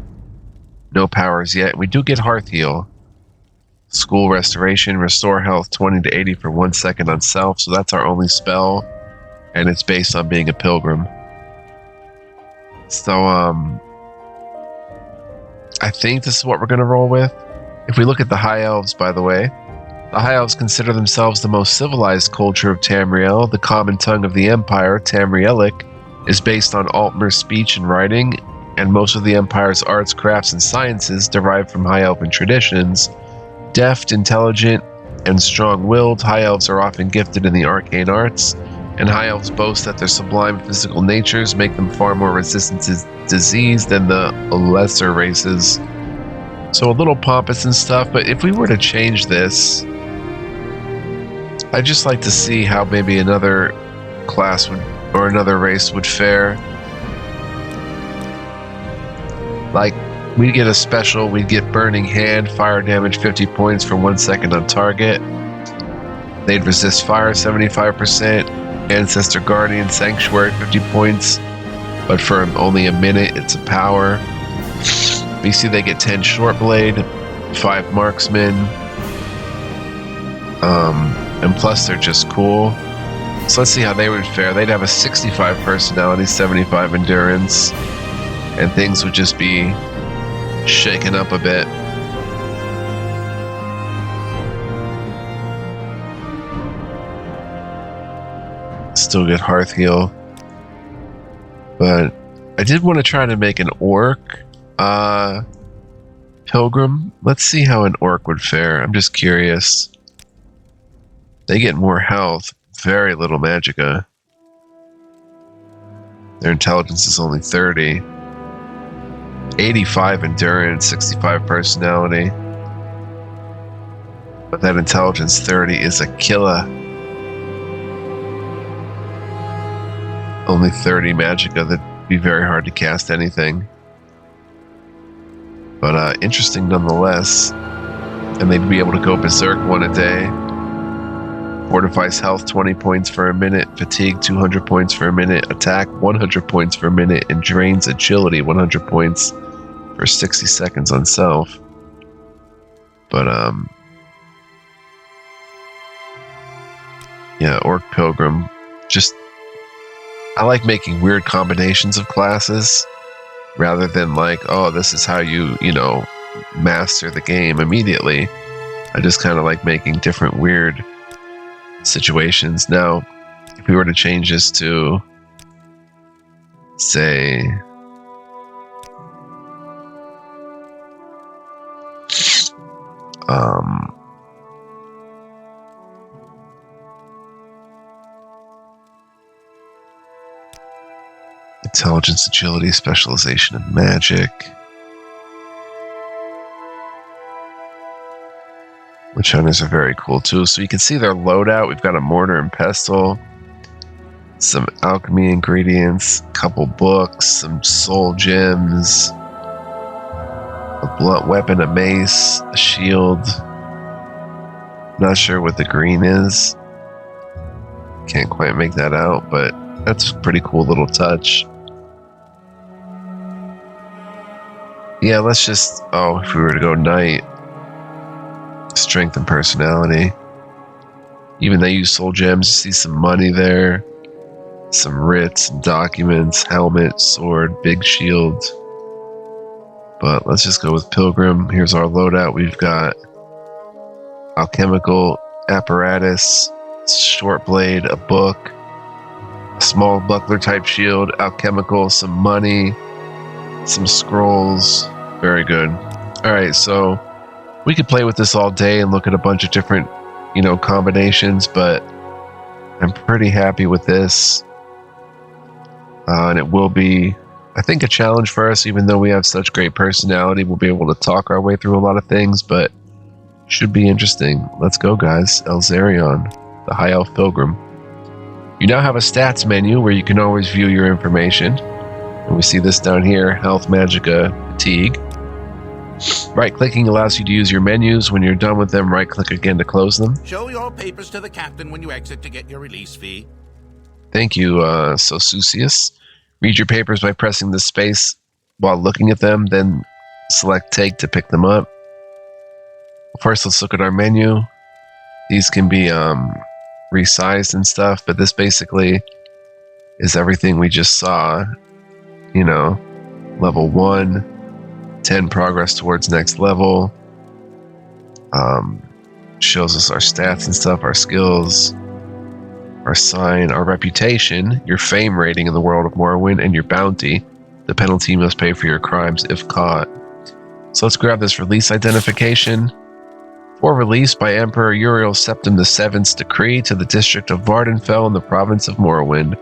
No powers yet. We do get Hearth Heal. School Restoration, restore health 20 to 80 for 1 second on self. So that's our only spell. And it's based on being a pilgrim. So, I think this is what we're going to roll with. If we look at the High Elves, by the way, the High Elves consider themselves the most civilized culture of Tamriel. The common tongue of the Empire, Tamrielic, is based on Altmer speech and writing, and most of the Empire's arts, crafts, and sciences derive from High Elven traditions. Deft, intelligent, and strong-willed, High Elves are often gifted in the arcane arts, and High Elves boast that their sublime physical natures make them far more resistant to disease than the lesser races. So a little pompous and stuff, but if we were to change this, I'd just like to see how maybe another class would, or another race would fare. Like, we'd get a special, we'd get Burning Hand, fire damage 50 points for 1 second on target. They'd resist fire 75%, Ancestor Guardian, Sanctuary 50 points, but for only a minute, it's a power. You see they get 10 Short Blade, 5 Marksman, and plus they're just cool. So let's see how they would fare. They'd have a 65 personality, 75 endurance, and things would just be shaken up a bit. Still get Hearth Heal. But I did want to try to make an orc pilgrim. Let's see how an orc would fare. I'm just curious. They get more health, very little magicka. Their intelligence is only 30. 85 endurance, 65 personality. But that intelligence 30 is a killer. Only 30 magicka, that'd be very hard to cast anything. But interesting nonetheless. And they'd be able to go berserk 1 a day. Fortifies health 20 points for a minute, fatigue 200 points for a minute, attack 100 points for a minute, and drains agility 100 points for 60 seconds on self. But yeah, Orc Pilgrim. Just, I like making weird combinations of classes rather than like, oh, this is how you know, master the game immediately. I just kind of like making different weird situations. Now, if we were to change this to, say, intelligence, agility, specialization in magic, witch hunters are very cool too. So you can see their loadout. We've got a mortar and pestle, some alchemy ingredients, a couple books, some soul gems, a blunt weapon, a mace, a shield. Not sure what the green is. Can't quite make that out, but that's a pretty cool little touch. Yeah, let's just, oh, if we were to go knight, strength and personality. Even they use soul gems. You see some money there, some writs and documents, helmet, sword, big shield. But let's just go with pilgrim. Here's our loadout. We've got alchemical, apparatus, short blade, a book, a small buckler type shield, alchemical, some money, some scrolls. Very good. All right, so we could play with this all day and look at a bunch of different, combinations, but I'm pretty happy with this. And it will be, I think, a challenge for us, even though we have such great personality. We'll be able to talk our way through a lot of things, but should be interesting. Let's go, guys. Elzarion, the High Elf Pilgrim. You now have a stats menu where you can always view your information. And we see this down here, Health, Magicka, Fatigue. Right-clicking allows you to use your menus. When you're done with them, right-click again to close them. Show your papers to the captain when you exit to get your release fee. Thank you, Sosusius. Read your papers by pressing the space while looking at them, then select Take to pick them up. First, let's look at our menu. These can be resized and stuff, but this basically is everything we just saw. Level 1, 10 progress towards next level. Shows us our stats and stuff, our skills, our sign, our reputation, your fame rating in the world of Morrowind, and your bounty, the penalty you must pay for your crimes if caught. So let's grab this release identification. For release by Emperor Uriel Septim VII's decree to the district of Vvardenfell in the province of Morrowind.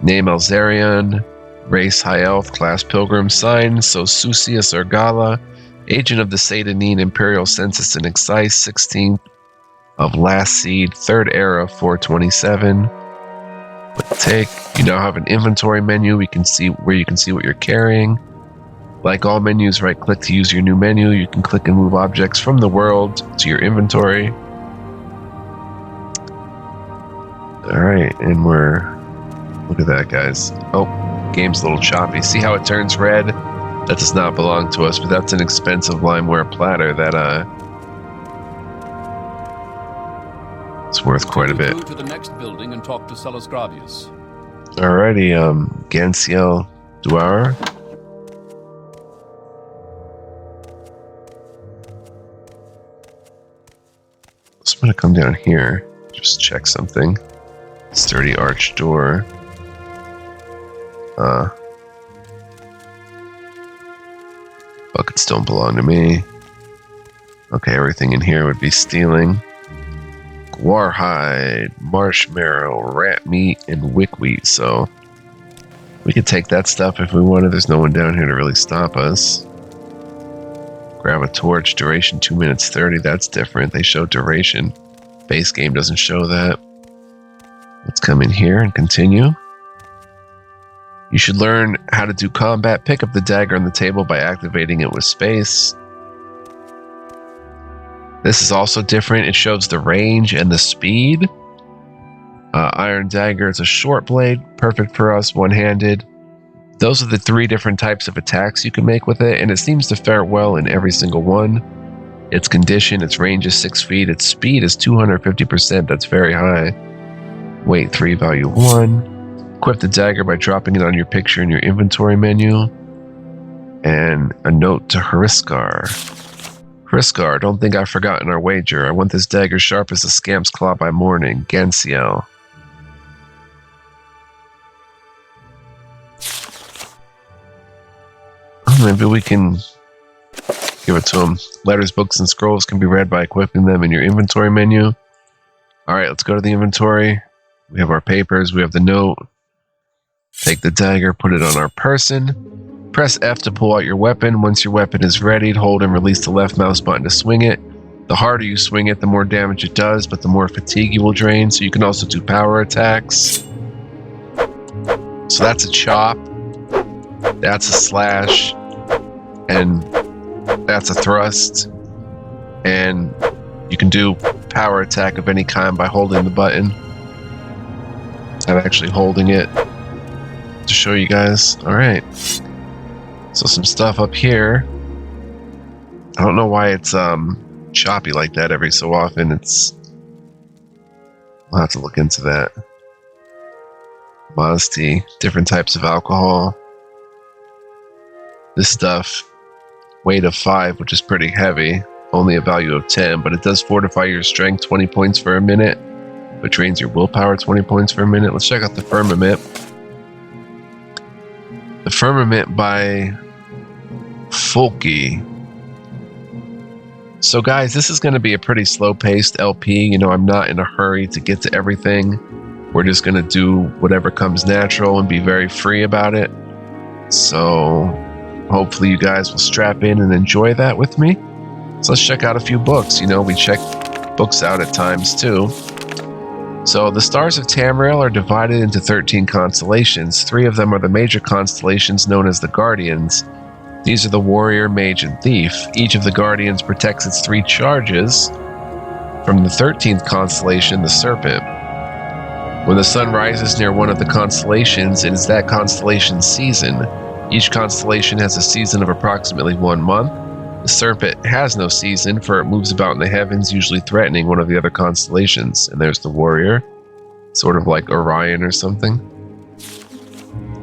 Name Elzarion, race High Elf, class Pilgrim, sign Sosusius Urgala, agent of the Satanine Imperial Census and Excise, 16th of Last Seed, 3rd Era, 427. Take. You now have an inventory menu. You can see what you're carrying. Like all menus, right-click to use your new menu. You can click and move objects from the world to your inventory. Alright, and look at that, guys. Oh, game's a little choppy. See how it turns red? That does not belong to us, but that's an expensive limeware platter that, it's worth quite a bit. Go to the next building and talk to Celis Gravius. Alrighty, Gansiel Duar. So I'm gonna come down here, just check something. Sturdy arch door. Buckets don't belong to me. Okay, everything in here would be stealing. Guarhide, marshmallow, rat meat, and wickweed. So we could take that stuff if we wanted. There's no one down here to really stop us. Grab a torch, duration 2 minutes 30. That's different. They show duration. Base game doesn't show that. Let's come in here and continue. You should learn how to do combat. Pick up the dagger on the table by activating it with space. This is also different. It shows the range and the speed. Iron dagger, it's a short blade. Perfect for us, one-handed. Those are the 3 different types of attacks you can make with it, and it seems to fare well in every single one. Its condition, its range is 6 feet. Its speed is 250%. That's very high. Weight 3, value 1. Equip the dagger by dropping it on your picture in your inventory menu. And a note to Hriskar. Hriskar, don't think I've forgotten our wager. I want this dagger sharp as a scamp's claw by morning. Gansiel. Oh, maybe we can give it to him. Letters, books, and scrolls can be read by equipping them in your inventory menu. Alright, let's go to the inventory. We have our papers, we have the note. Take the dagger, put it on our person. Press F to pull out your weapon. Once your weapon is readied, hold and release the left mouse button to swing it. The harder you swing it, the more damage it does, but the more fatigue you will drain. So you can also do power attacks. So that's a chop. That's a slash. And that's a thrust. And you can do power attack of any kind by holding the button. I'm actually holding it to show you guys. Alright. So some stuff up here. I don't know why it's choppy like that every so often. I'll have to look into that. Modesty, different types of alcohol. This stuff, weight of 5, which is pretty heavy. only a value of 10, but it does fortify your strength 20 points for a minute, but drains your willpower 20 points for a minute. Let's check out the Firmament. The Firmament by Folky. So guys, this is going to be a pretty slow-paced LP. You know, I'm not in a hurry to get to everything. We're just going to do whatever comes natural and be very free about it. So hopefully you guys will strap in and enjoy that with me. So let's check out a few books. You know, we check books out at times too. So the stars of Tamriel are divided into 13 constellations. 3 of them are the major constellations known as the Guardians. These are the Warrior, Mage, and Thief. Each of the Guardians protects its 3 charges from the 13th constellation, the Serpent. When the sun rises near one of the constellations, it is that constellation's season. Each constellation has a season of approximately 1 month. The Serpent has no season, for it moves about in the heavens, usually threatening one of the other constellations. And there's the Warrior, sort of like Orion or something.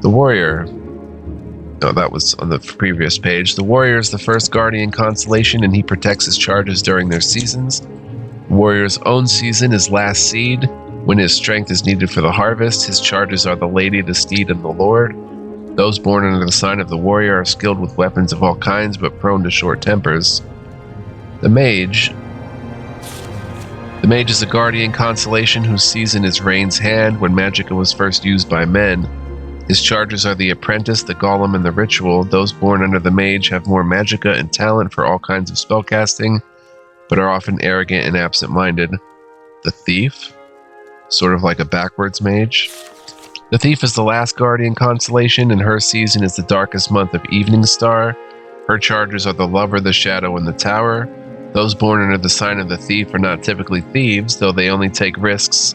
The Warrior. No, that was on the previous page. The Warrior is the first Guardian constellation, and he protects his charges during their seasons. The Warrior's own season is Last Seed. When his strength is needed for the harvest, his charges are the Lady, the Steed, and the Lord. Those born under the sign of the Warrior are skilled with weapons of all kinds, but prone to short tempers. The Mage. The Mage is a Guardian constellation whose season is Rain's Hand, when Magicka was first used by men. His charges are the Apprentice, the Golem, and the Ritual. Those born under the Mage have more Magicka and talent for all kinds of spellcasting, but are often arrogant and absent-minded. The Thief, sort of like a backwards mage. The Thief is the last Guardian constellation, and her season is the darkest month of Evening Star. Her charges are the Lover, the Shadow, and the Tower. Those born under the sign of the Thief are not typically thieves, though they take risks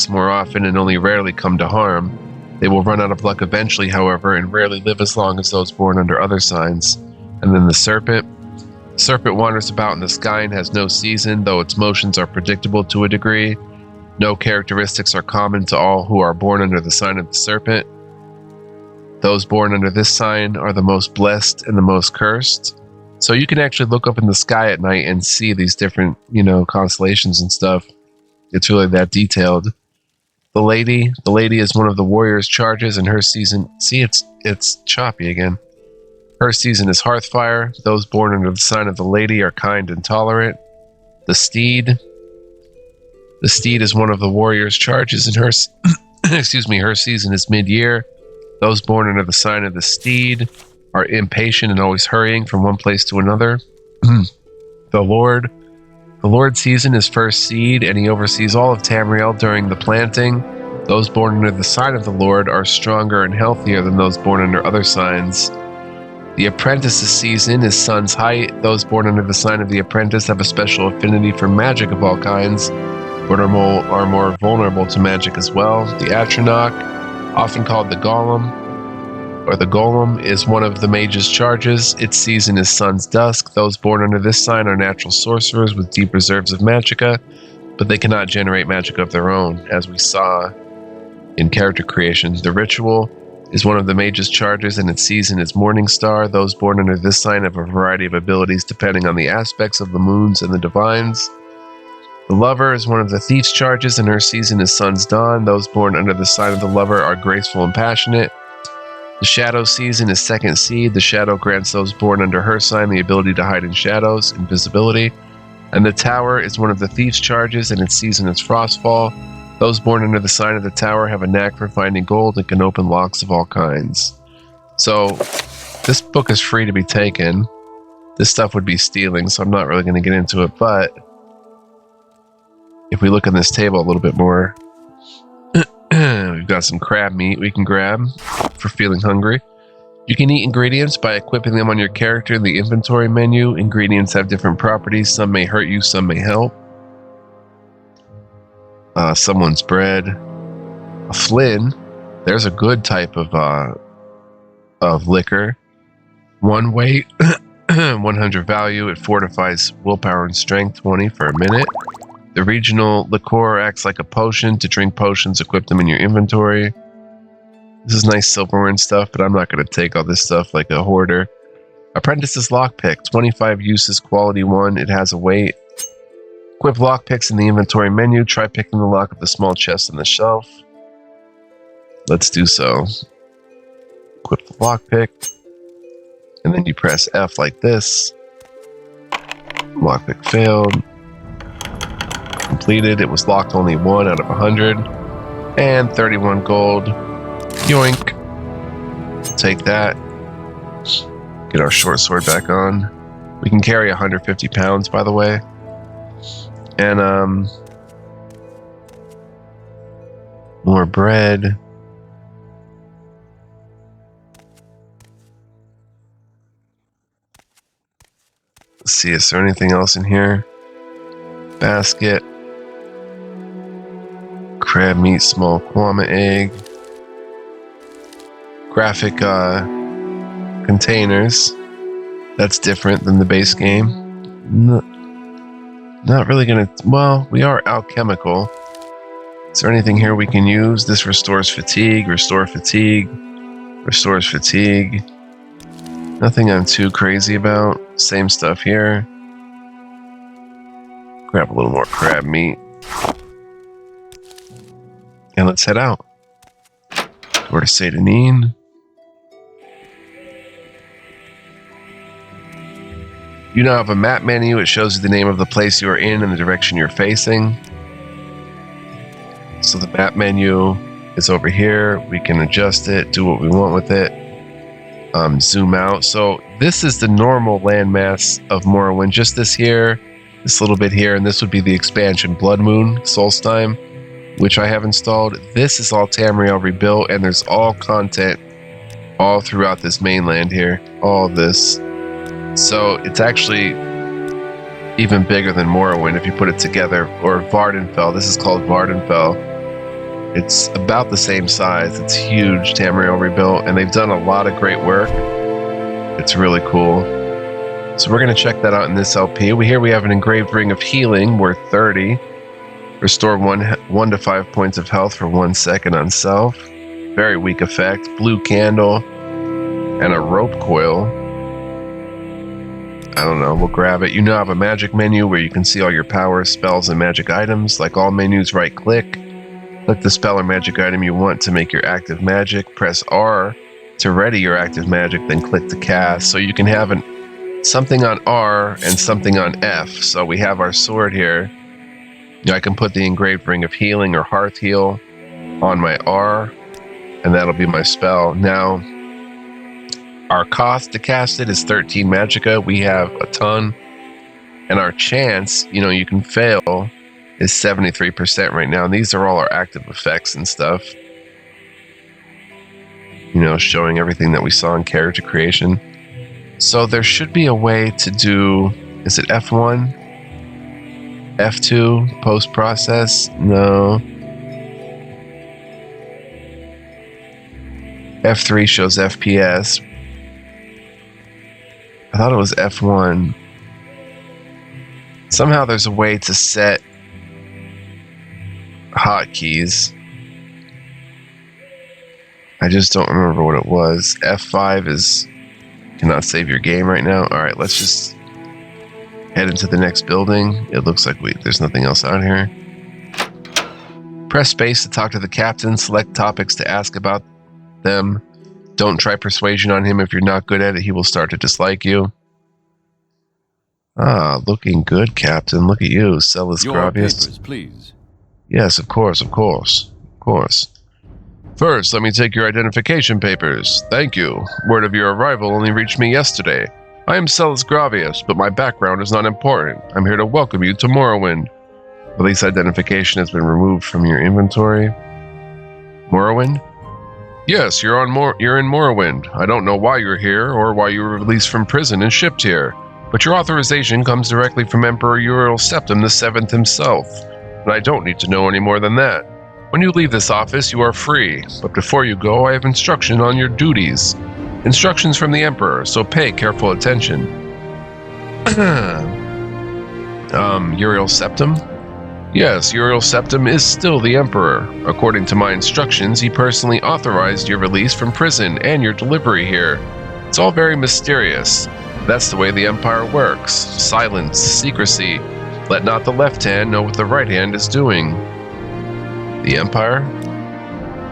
more often and only rarely come to harm. They will run out of luck eventually, however, and rarely live as long as those born under other signs. And then the Serpent. The Serpent wanders about in the sky and has no season, though its motions are predictable to a degree. No characteristics are common to all who are born under the sign of the Serpent. Those born under this sign are the most blessed and the most cursed. So you can actually look up in the sky at night and see these different, constellations and stuff. It's really that detailed. The Lady is one of the Warrior's charges, and her season, it's choppy again. Her season is Hearthfire. Those born under the sign of the Lady are kind and tolerant. The Steed is one of the Warrior's charges, and her her season is mid-year. Those born under the sign of the Steed are impatient and always hurrying from one place to another. The Lord's season is first seed, and he oversees all of Tamriel during the planting. Those born under the sign of the Lord are stronger and healthier than those born under other signs. The Apprentice's season is Sun's height. Those born under the sign of the Apprentice have a special affinity for magic of all kinds, but are more vulnerable to magic as well. The Atronach, often called the Golem, is one of the Mage's charges. Its season is Sun's dusk. Those born under this sign are natural sorcerers with deep reserves of magicka, but they cannot generate magic of their own, as we saw in character creation. The Ritual is one of the Mage's charges, and its season is Morning Star. Those born under this sign have a variety of abilities depending on the aspects of the moons and the divines. The Lover is one of the Thief's charges, and her season is Sun's Dawn. Those born under the sign of the Lover are graceful and passionate. The Shadow season is Second Seed. The Shadow grants those born under her sign the ability to hide in shadows, invisibility. And the Tower is one of the Thief's charges, and its season is Frostfall. Those born under the sign of the Tower have a knack for finding gold and can open locks of all kinds. So, this book is free to be taken. This stuff would be stealing, so I'm not really going to get into it, but if we look on this table a little bit more, we've got some crab meat we can grab for feeling hungry. You can eat ingredients by equipping them on your character in the inventory menu. Ingredients have different properties. Some may hurt you, some may help. Someone's bread. A Flynn. There's a good type of liquor. 1 weight, 100 value. It fortifies willpower and strength 20 for a minute. The regional liqueur acts like a potion. To drink potions, equip them in your inventory. This is nice silverware and stuff, but I'm not going to take all this stuff like a hoarder. Apprentice's Lockpick, 25 uses, quality 1. It has a weight. Equip lockpicks in the inventory menu. Try picking the lock of the small chest on the shelf. Let's do so. Equip the lockpick. And then you press F like this. Lockpick failed. Completed. It was locked only 1 out of 100. And 31 gold. Yoink. Take that. Get our short sword back on. We can carry 150 pounds, by the way. And, more bread. Let's see, is there anything else in here? Basket. Crab meat, small kwama egg. Graphic, containers. That's different than the base game. Not really gonna. Well, we are alchemical. Is there anything here we can use? This restores fatigue, restores fatigue. Nothing I'm too crazy about. Same stuff here. Grab a little more crab meat. And let's head out. Door to Satanine. You now have a map menu. It shows you the name of the place you are in and the direction you're facing. So the map menu is over here. We can adjust it, do what we want with it. Zoom out. So this is the normal landmass of Morrowind. Just this here, this little bit here, and this would be the expansion Blood Moon, Solstheim, which I have installed. This is all Tamriel Rebuilt, and there's all content all throughout this mainland here. All this. So it's actually even bigger than Morrowind if you put it together, or Vvardenfell. This is called Vvardenfell. It's about the same size. It's huge, Tamriel Rebuilt, and they've done a lot of great work. It's really cool. So we're going to check that out in this LP. We have an engraved ring of healing worth 30. Restore 1 to 5 points of health for 1 second on self. Very weak effect. Blue candle and a rope coil. I don't know, we'll grab it. You now have a magic menu where you can see all your powers, spells, and magic items. Like all menus, right-click. Click the spell or magic item you want to make your active magic. Press R to ready your active magic, then click to cast. So you can have something on R and something on F. So we have our sword here. I can put the engraved ring of healing or hearth heal on my R, and that'll be my spell. Now, our cost to cast it is 13 magicka. We have a ton. And our chance, you can fail, is 73% right now. And these are all our active effects and stuff. Showing everything that we in character creation. So there should be a way to do, is it F1? F2, post-process? No. F3 shows FPS. I thought it was F1. Somehow there's a way to set hotkeys. I just don't remember what it was. F5 is cannot save your game right now. Alright, let's just head into the next building. It looks like there's nothing else out here. Press space to talk to the captain. Select topics to ask about them. Don't try persuasion on him. If you're not good at it, he will start to dislike you. Ah, looking good, Captain. Look at you. Celis Your Gravius. papers, please. Yes, of course. First, let me take your identification papers. Thank you. Word of your arrival only reached me yesterday. I am Celis Gravius, but my background is not important. I'm here to welcome you to Morrowind. Police identification has been removed from your inventory. Morrowind? Yes, you're in Morrowind. I don't know why you're here or why you were released from prison and shipped here, but your authorization comes directly from Emperor Uriel Septim VII himself, and I don't need to know any more than that. When you leave this office, you are free, but before you go, I have instruction on your duties. Instructions from the Emperor, so pay careful attention. Uriel Septim? Yes, Uriel Septim is still the Emperor. According to my instructions, he personally authorized your release from prison and your delivery here. It's all very mysterious. That's the way the Empire works. Silence, secrecy. Let not the left hand know what the right hand is doing. The Empire?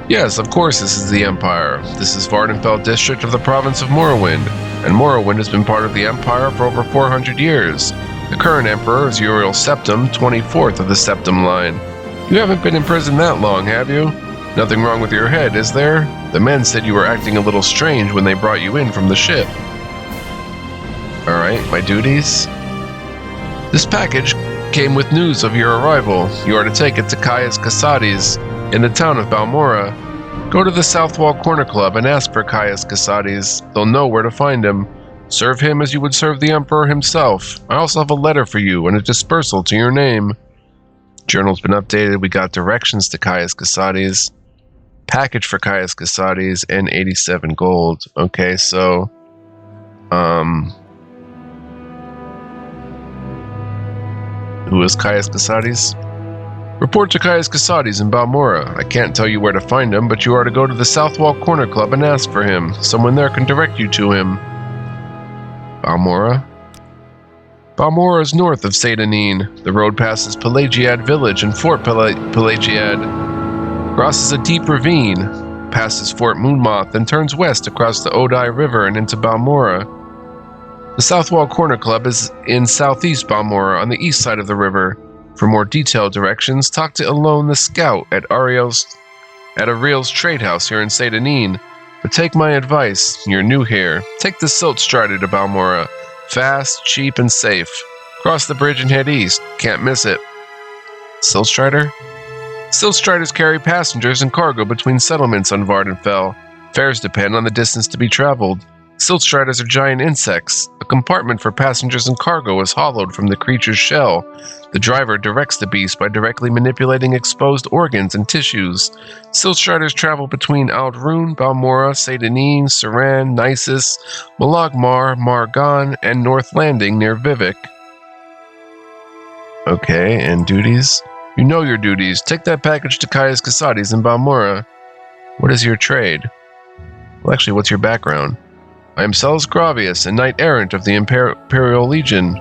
Yes, of course this is the Empire. This is Vvardenfell district of the province of Morrowind, and Morrowind has been part of the Empire for over 400 years. The current Emperor is Uriel Septim, 24th of the Septim line. You haven't been in prison that long, have you? Nothing wrong with your head, is there? The men said you were acting a little strange when they brought you in from the ship. Alright, my duties? This package came with news of your arrival. You are to take it to Caius Casades in the town of Balmora. Go to the South Wall Corner Club and ask for Caius Casades. They'll know where to find him. Serve him as you would serve the Emperor himself. I also have a letter for you and a dispersal to your name. Journal's been updated. We got directions to Caius Casades. Package for Caius Casades and 87 gold. Okay, so who is Caius Casades? Report to Caius Casades in Balmora. I can't tell you where to find him, but you are to go to the South Wall Corner Club and ask for him. Someone there can direct you to him. Balmora? Balmora is north of Seydanine. The road passes Pelagiad Village and Fort Pelagiad. Crosses a deep ravine, passes Fort Moonmoth, and turns west across the Odai River and into Balmora. The South Wall Corner Club is in southeast Balmora on the east side of the river. For more detailed directions, talk to Elone the Scout at Ariel's Trade House here in Seydanine. But take my advice, you're new here. Take the Silt Strider to Balmora. Fast, cheap, and safe. Cross the bridge and head east. Can't miss it. Silt Strider? Silt Striders carry passengers and cargo between settlements on Vvardenfell. Fares depend on the distance to be traveled. Silt Striders are giant insects. A compartment for passengers and cargo is hollowed from the creature's shell. The driver directs the beast by directly manipulating exposed organs and tissues. Silt Striders travel between Aldrune, Balmora, Seydanine, Saran, Nisus, Malagmar, Margan, and North Landing near Vivek. Okay, and duties? You know your duties. Take that package to Caius Casades in Balmora. What is your trade? Well, actually, what's your background? I am Celes Gravius, a knight-errant of the Imperial Legion.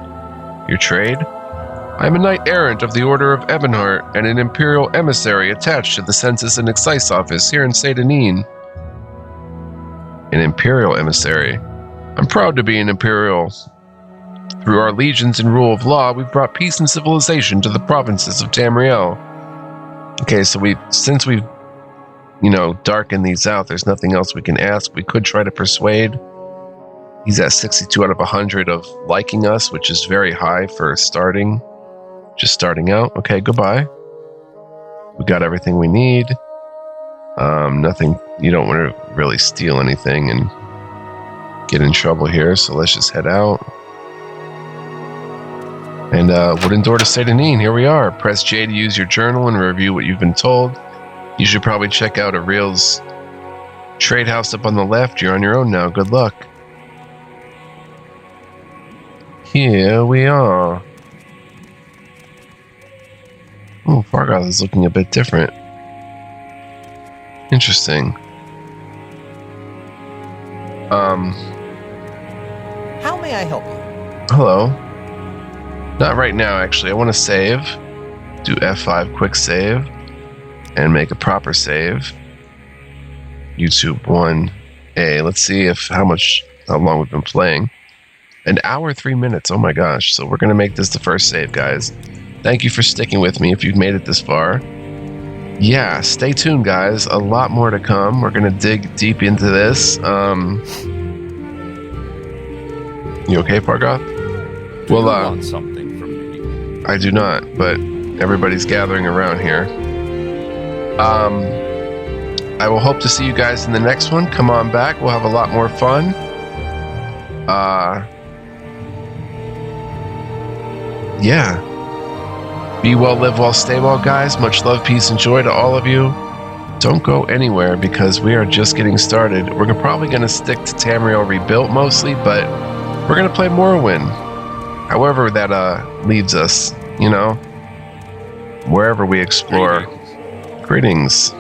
Your trade? I am a knight-errant of the Order of Ebonheart and an Imperial emissary attached to the Census and Excise Office here in Seydanine. An Imperial emissary? I'm proud to be an Imperial. Through our legions and rule of law, we've brought peace and civilization to the provinces of Tamriel. Okay, so since we've, darkened these out, there's nothing else we can ask. We could try to persuade. He's at 62 out of 100 of liking us, which is very high for just starting out. Okay, goodbye. We got everything we need. Nothing, you don't want to really steal anything and get in trouble here, so let's just head out. And Wooden Door to Seydanine, here we are. Press J to use your journal and review what you've been told. You should probably check out Ariel's Trade House up on the left. You're on your own now. Good luck. Here we are. Oh, Fargoth is looking a bit different. Interesting. How may I help you? Hello. Not right now, actually. I want to save. Do F5 quick save. And make a proper save. YouTube 1A. Let's see how long we've been playing. An hour, 3 minutes. Oh my gosh. So we're going to make this the first save, guys. Thank you for sticking with me if you've made it this far. Yeah, stay tuned, guys. A lot more to come. We're going to dig deep into this. You okay, Fargoth? Do you want something from me? I do not, but everybody's gathering around here. I will hope to see you guys in the next one. Come on back. We'll have a lot more fun. Yeah. Be well, live well, stay well, guys. Much love, peace, and joy to all of you. Don't go anywhere because we are just getting started. We're probably going to stick to Tamriel Rebuilt mostly, but we're going to play Morrowind. However that leads us, wherever we explore. Greetings.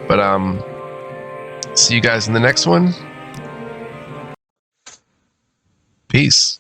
But see you guys in the next one. Peace.